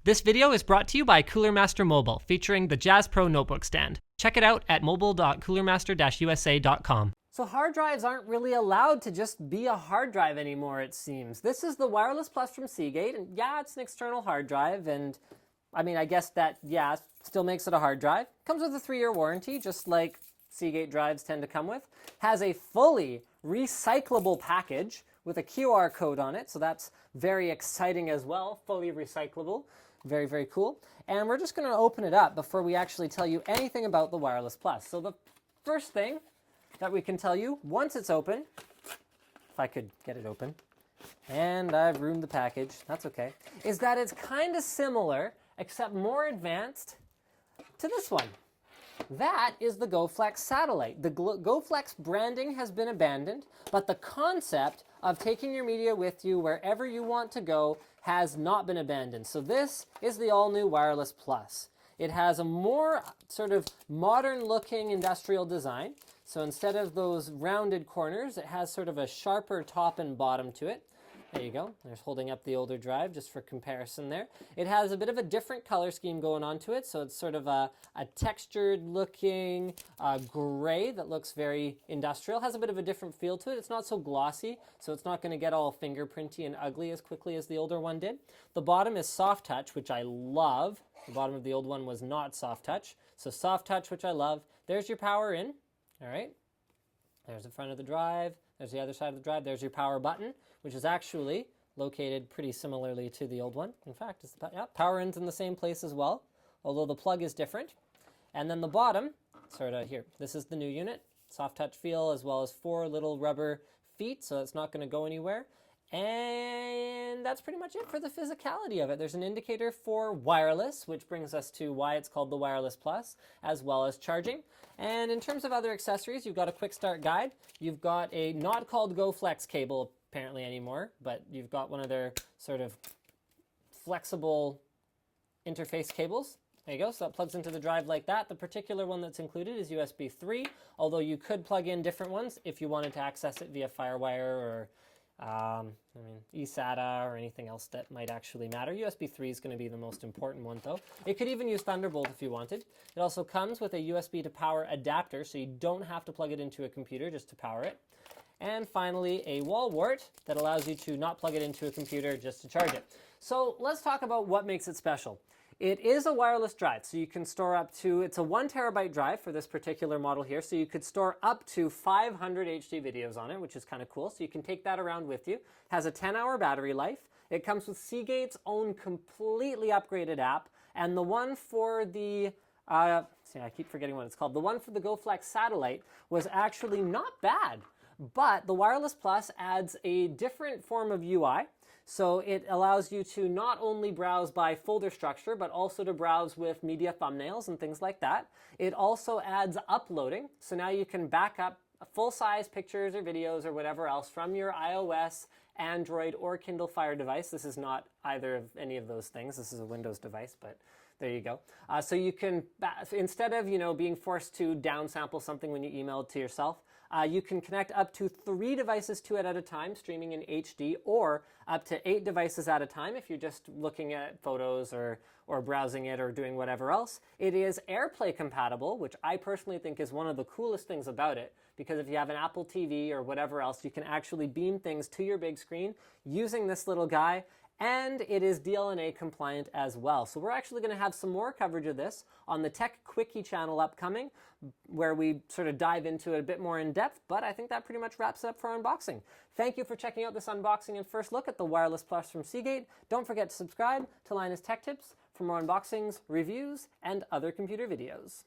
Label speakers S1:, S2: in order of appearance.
S1: This video is brought to you by Cooler Master Mobile, featuring the Jazz Pro notebook stand. Check it out at mobile.coolermaster-usa.com. So hard drives aren't really allowed to just be a hard drive anymore, it seems. This is the Wireless Plus from Seagate, and yeah, it's an external hard drive, and I mean, I guess that, yeah, still makes it a hard drive. Comes with a 3-year warranty, just like Seagate drives tend to come with. Has a fully recyclable package with a QR code on it, so that's very exciting as well, fully recyclable. Very, very cool. And we're just going to open it up before we actually tell you anything about the Wireless Plus. So the first thing that we can tell you, once it's open, if I could get it open, and I've ruined the package, that's okay, is that it's kind of similar, except more advanced, to this one. That is the GoFlex satellite. The GoFlex branding has been abandoned, but the concept of taking your media with you wherever you want to go has not been abandoned. So this is the all-new Wireless Plus. It has a more sort of modern-looking industrial design. So instead of those rounded corners, it has sort of a sharper top and bottom to it. There you go. There's holding up the older drive just for comparison there. It has a bit of a different color scheme going on to it. So it's sort of a textured looking gray that looks very industrial. Has a bit of a different feel to it. It's not so glossy, so it's not going to get all fingerprinty and ugly as quickly as the older one did. The bottom is soft touch, which I love. The bottom of the old one was not soft touch. So soft touch, which I love. There's your power in. All right. There's the front of the drive. There's the other side of the drive. There's your power button, which is actually located pretty similarly to the old one. In fact, it's power in's in the same place as well, although the plug is different. And then the bottom, sort of here, this is the new unit. Soft touch feel, as well as 4 little rubber feet, so it's not going to go anywhere. And that's pretty much it for the physicality of it. There's an indicator for wireless, which brings us to why it's called the Wireless Plus, as well as charging. And in terms of other accessories, you've got a quick start guide. You've got a not called GoFlex cable apparently anymore, but you've got one of their sort of flexible interface cables. There you go, so that plugs into the drive like that. The particular one that's included is USB 3, although you could plug in different ones if you wanted to access it via FireWire or eSATA or anything else that might actually matter. USB 3 is going to be the most important one though. It could even use Thunderbolt if you wanted. It also comes with a USB to power adapter, so you don't have to plug it into a computer just to power it. And finally, a wall wart that allows you to not plug it into a computer, just to charge it. So let's talk about what makes it special. It is a wireless drive, so you can store up to, it's a 1 terabyte drive for this particular model here, so you could store up to 500 HD videos on it, which is kind of cool, so you can take that around with you. It has a 10-hour battery life. It comes with Seagate's own completely upgraded app, and the one for the, I keep forgetting what it's called, the one for the GoFlex satellite was actually not bad, but the Wireless Plus adds a different form of UI. So it allows you to not only browse by folder structure, but also to browse with media thumbnails and things like that. It also adds uploading. So now you can back up full-size pictures or videos or whatever else from your iOS, Android, or Kindle Fire device. This is not either of any of those things. This is a Windows device, but there you go. So you can, instead of being forced to downsample something when you email it to yourself, you can connect up to 3 devices to it at a time, streaming in HD, or up to 8 devices at a time if you're just looking at photos or browsing it or doing whatever else. It is AirPlay compatible, which I personally think is one of the coolest things about it, because if you have an Apple TV or whatever else, you can actually beam things to your big screen using this little guy. And it is DLNA compliant as well. So we're actually going to have some more coverage of this on the Tech Quickie channel upcoming, where we sort of dive into it a bit more in depth, but I think that pretty much wraps it up for our unboxing. Thank you for checking out this unboxing and first look at the Wireless Plus from Seagate. Don't forget to subscribe to Linus Tech Tips for more unboxings, reviews, and other computer videos.